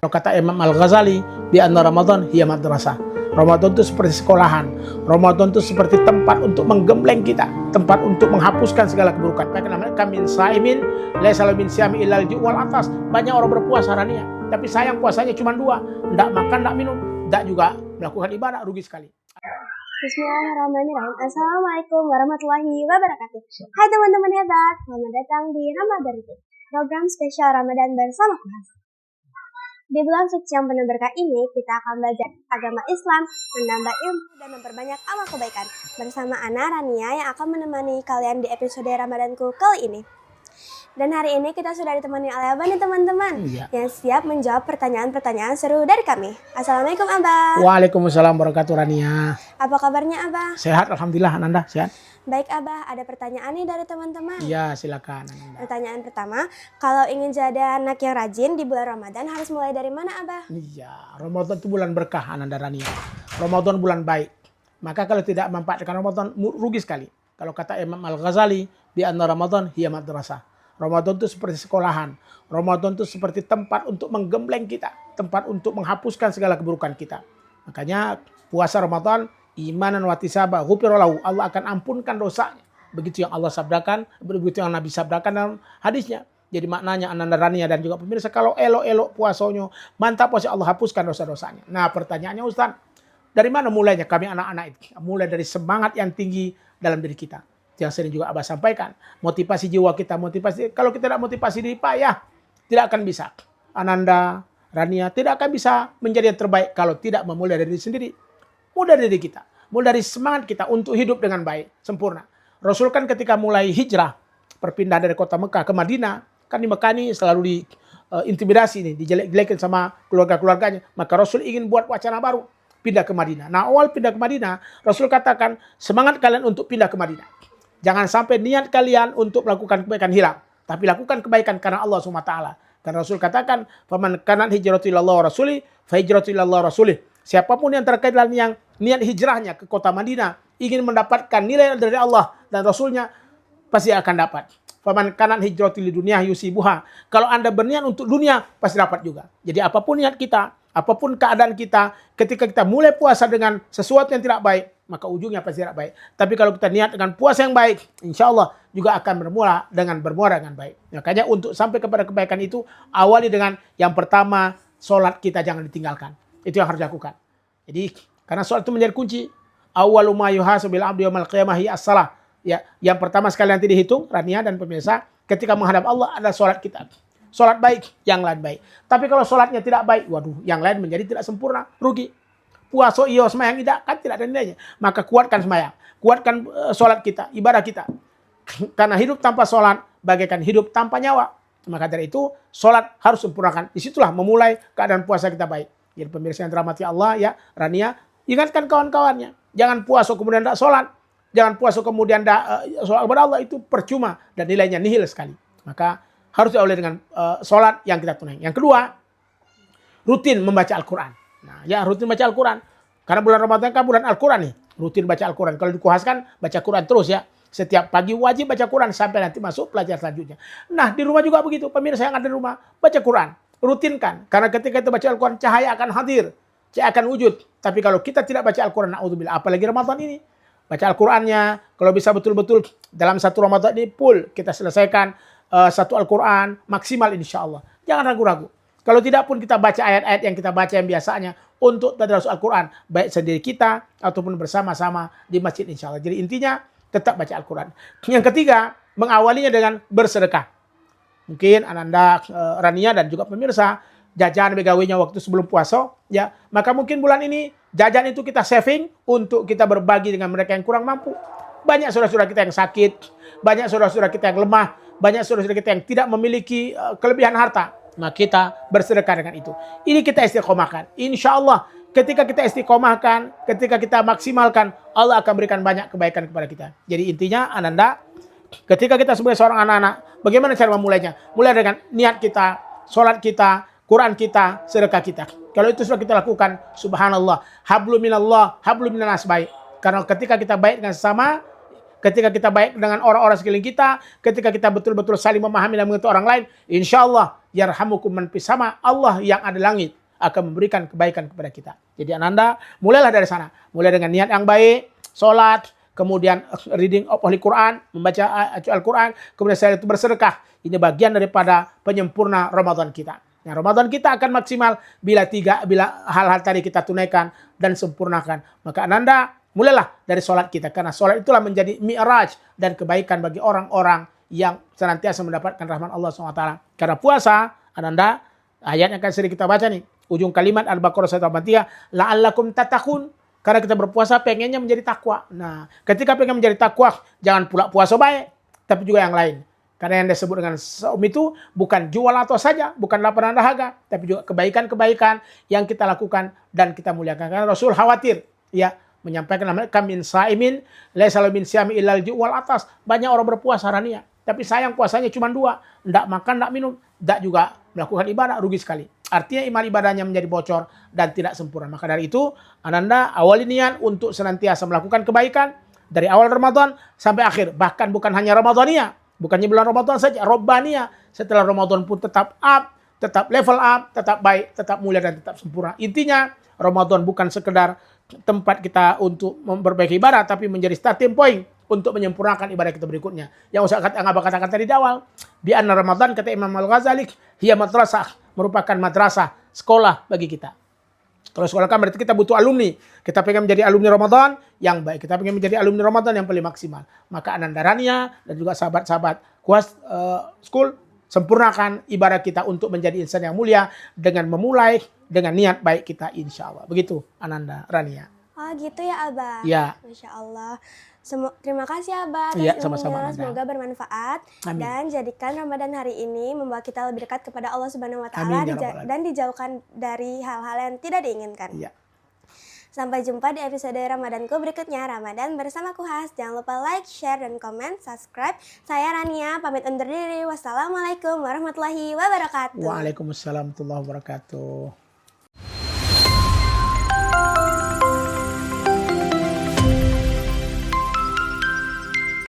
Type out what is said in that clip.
Kalau kata Imam Al-Ghazali, bi anna Ramadan hiya madrasah. Ramadan itu seperti sekolahan. Ramadan itu seperti tempat untuk menggembleng kita, tempat untuk menghapuskan segala keburukan. Maka min saimin laisa lahu min siyami illal ju' wal atas. Banyak orang berpuasa Rania, tapi sayang puasanya cuma 2, enggak makan, enggak minum, enggak juga melakukan ibadah, rugi sekali. Bismillahirrahmanirrahim. Assalamualaikum warahmatullahi wabarakatuh. Hai teman-teman hebat, selamat datang di Ramadan Tips, program spesial Ramadan bersama Kuhas. Di bulan suci yang penuh berkah ini, kita akan belajar agama Islam, menambah ilmu, dan memperbanyak amal kebaikan. Bersama Ana Rania yang akan menemani kalian di episode Ramadanku kali ini. Dan hari ini kita sudah ditemani oleh Abah nih teman-teman, yang siap menjawab pertanyaan-pertanyaan seru dari kami. Assalamualaikum Abah. Waalaikumsalam warahmatullahi Rania. Apa kabarnya Abah? Sehat, alhamdulillah. Ananda sehat? Baik Abah, ada pertanyaan nih dari teman-teman. Iya, silakan Ananda. Pertanyaan pertama, kalau ingin jadi anak yang rajin di bulan Ramadan harus mulai dari mana Abah? Iya, Ramadan itu bulan berkah Ananda Rania. Ramadan bulan baik. Maka kalau tidak memanfaatkan Ramadan, rugi sekali. Kalau kata Imam Al-Ghazali, bi anna Ramadan hiya madrasah. Ramadan itu seperti sekolahan. Ramadan itu seperti tempat untuk menggembleng kita, tempat untuk menghapuskan segala keburukan kita. Makanya puasa Ramadan, imanan wa tisaba ghufira lahu, Allah akan ampunkan dosanya. Begitu yang Allah sabdakan, begitu yang Nabi sabdakan dalam hadisnya. Jadi maknanya Ananda Rania dan juga pemirsa, kalau elok-elok puasanya, mantap puasa, Allah hapuskan dosa-dosanya. Nah pertanyaannya Ustaz, dari mana mulainya kami anak-anak itu? Mulai dari semangat yang tinggi dalam diri kita. Yang sering juga Abah sampaikan, motivasi jiwa kita, motivasi. Kalau kita tidak motivasi diri payah, tidak akan bisa. Ananda Rania tidak akan bisa menjadi yang terbaik kalau tidak memulai dari diri sendiri. Mulai dari diri kita, mulai dari semangat kita untuk hidup dengan baik, sempurna. Rasul kan ketika mulai hijrah, perpindahan dari kota Mekah ke Madinah, kan di Mekah ini selalu diintimidasi nih, dijelek-jelekin sama keluarga-keluarganya. Maka Rasul ingin buat wacana baru, pindah ke Madinah. Nah awal pindah ke Madinah, Rasul katakan semangat kalian untuk pindah ke Madinah. Jangan sampai niat kalian untuk melakukan kebaikan hilang, tapi lakukan kebaikan karena Allah SWT. Karena Rasul katakan, "Faman kanat hijratu ilallah wa rasuli, fa hijratu ilallah wa rasuli." Siapapun yang terkait dengan yang niat hijrahnya ke kota Madinah, ingin mendapatkan nilai dari Allah dan Rasulnya, pasti akan dapat. Faman kanat hijratu lidunya yusibuha. Kalau Anda berniat untuk dunia, pasti dapat juga. Jadi apapun niat kita, apapun keadaan kita, ketika kita mulai puasa dengan sesuatu yang tidak baik, maka ujungnya pasti tidak baik. Tapi kalau kita niat dengan puasa yang baik, insya Allah juga akan bermula dengan baik. Makanya untuk sampai kepada kebaikan itu, awali dengan yang pertama, sholat kita jangan ditinggalkan. Itu yang harus dilakukan. Jadi karena sholat itu menjadi kunci. Awwalu ma yuhasabu bil abdi yaumil qiyamah hiya as-shalah. Ya, yang pertama sekali nanti dihitung, Rania dan pemirsa, ketika menghadap Allah adalah sholat kita. Sholat baik, yang lain baik. Tapi kalau sholatnya tidak baik, waduh, yang lain menjadi tidak sempurna, rugi. Puasa iyo semayang tidak, kan tidak ada nilainya. Maka kuatkan semayang, kuatkan sholat kita, ibadah kita. Karena hidup tanpa sholat bagaikan hidup tanpa nyawa. Maka dari itu sholat harus sempurnakan. Disitulah memulai keadaan puasa kita baik. Jadi pemirsa yang dirahmati Allah ya, Rania, ingatkan kawan-kawannya. Jangan puasa kemudian tidak sholat. Jangan puasa kemudian tidak sholat kepada Allah, itu percuma dan nilainya nihil sekali. Maka harus diawali dengan sholat yang kita tunaikan. Yang kedua, rutin membaca Al-Quran. Nah, ya rutin baca Al-Quran. Karena bulan Ramadan kan bulan Al-Quran nih. Rutin baca Al-Quran. Kalau dikuhaskan, baca Quran terus ya. Setiap pagi wajib baca Quran sampai nanti masuk pelajaran selanjutnya. Nah, di rumah juga begitu. Pemirsa yang ada di rumah, baca Quran. Rutinkan. Karena ketika kita baca Al-Quran, cahaya akan hadir. Cahaya akan wujud. Tapi kalau kita tidak baca Al-Quran, na'udzubillah, apalagi Ramadan ini. Baca Al-Qurannya. Kalau bisa betul-betul dalam satu Ramadan ini full. Kita selesaikan satu Al-Quran maksimal insya Allah. Jangan ragu-ragu. Kalau tidak pun kita baca ayat-ayat yang kita baca yang biasanya untuk tadarus Al-Quran. Baik sendiri kita ataupun bersama-sama di masjid insya Allah. Jadi intinya tetap baca Al-Quran. Yang ketiga, mengawalinya dengan bersedekah. Mungkin Ananda, Rania dan juga pemirsa, jajan begawainya waktu sebelum puasa. Ya, maka mungkin bulan ini jajan itu kita saving untuk kita berbagi dengan mereka yang kurang mampu. Banyak saudara-saudara kita yang sakit. Banyak saudara-saudara kita yang lemah. Banyak saudara-saudara kita yang tidak memiliki kelebihan harta. Nah kita bersedekah dengan itu. Ini kita istiqomahkan. Insya Allah ketika kita istiqomahkan, ketika kita maksimalkan, Allah akan berikan banyak kebaikan kepada kita. Jadi intinya Ananda, ketika kita sebagai seorang anak-anak, bagaimana cara memulainya? Mulai dengan niat kita, sholat kita, Quran kita, sedekah kita. Kalau itu sudah kita lakukan, subhanallah, hablum minallah, hablum minan nas baik. Karena ketika kita baik dengan sesama, ketika kita baik dengan orang-orang sekeliling kita, ketika kita betul-betul saling memahami dan mengerti orang lain, insya Allah yarhamukum man fis sama. Allah yang ada langit akan memberikan kebaikan kepada kita. Jadi Ananda, mulailah dari sana. Mulai dengan niat yang baik, sholat, kemudian reading of Holy Quran, membaca Al-Quran, kemudian saya itu bersedekah. Ini bagian daripada penyempurna Ramadan kita. Nah, Ramadan kita akan maksimal bila hal-hal tadi kita tunaikan dan sempurnakan. Maka Ananda, mulailah dari sholat kita. Karena sholat itulah menjadi mi'raj dan kebaikan bagi orang-orang yang senantiasa mendapatkan rahmat Allah SWT. Karena puasa, Ananda, ayat yang akan sering kita baca nih. Ujung kalimat Al-Baqarah 183, la'allakum tattaqun. Karena kita berpuasa pengennya menjadi takwa. Nah, ketika pengen menjadi takwa, jangan pula puasa baik, tapi juga yang lain. Karena yang disebut dengan saum itu bukan jual atau saja, bukan lapar dan dahaga, tapi juga kebaikan-kebaikan yang kita lakukan dan kita muliakan. Karena Rasul khawatir, ya, menyampaikan namanya kamin saimin laisa min siyami illal ju'wal atas. Banyak orang berpuasa rania, tapi sayang puasanya cuma 2, enggak makan, enggak minum, enggak juga melakukan ibadah, rugi sekali. Artinya iman ibadahnya menjadi bocor dan tidak sempurna. Maka dari itu, Ananda awali niat untuk senantiasa melakukan kebaikan dari awal Ramadan sampai akhir. Bahkan bukan hanya Ramadhania, bukannya bulan Ramadan saja, Robbaniyah. Setelah Ramadan pun tetap up, tetap level up, tetap baik, tetap mulia dan tetap sempurna. Intinya, Ramadan bukan sekedar tempat kita untuk memperbaiki ibadah, tapi menjadi starting point untuk menyempurnakan ibadah kita berikutnya. Yang usah kata-kata di awal. Di anna Ramadan, kata Imam Al-Ghazali, hiya madrasah, merupakan madrasah, sekolah bagi kita. Kalau sekolah kan berarti kita butuh alumni. Kita pengen menjadi alumni Ramadan yang baik. Kita pengen menjadi alumni Ramadan yang paling maksimal. Maka Ananda Rania dan juga sahabat-sahabat Kuas School, sempurnakan ibadah kita untuk menjadi insan yang mulia dengan memulai dengan niat baik kita insya Allah. Begitu Ananda Rania. Oh gitu ya Abah. Ya. Masya Allah. Terima kasih Abah atas Ya, ilmunya. sama-sama, Nanda. Semoga bermanfaat. Amin. Dan jadikan Ramadan hari ini membawa kita lebih dekat kepada Allah Subhanahu Wa Taala Amin, ya Rabbal Alamin. dan dijauhkan dari hal-hal yang tidak diinginkan. Ya. Sampai jumpa di episode Ramadanku berikutnya, Ramadan bersama Kuhas. Jangan lupa like, share, dan komen, subscribe. Saya Rania, pamit undur diri. Wassalamualaikum warahmatullahi wabarakatuh. Waalaikumsalam warahmatullahi wabarakatuh.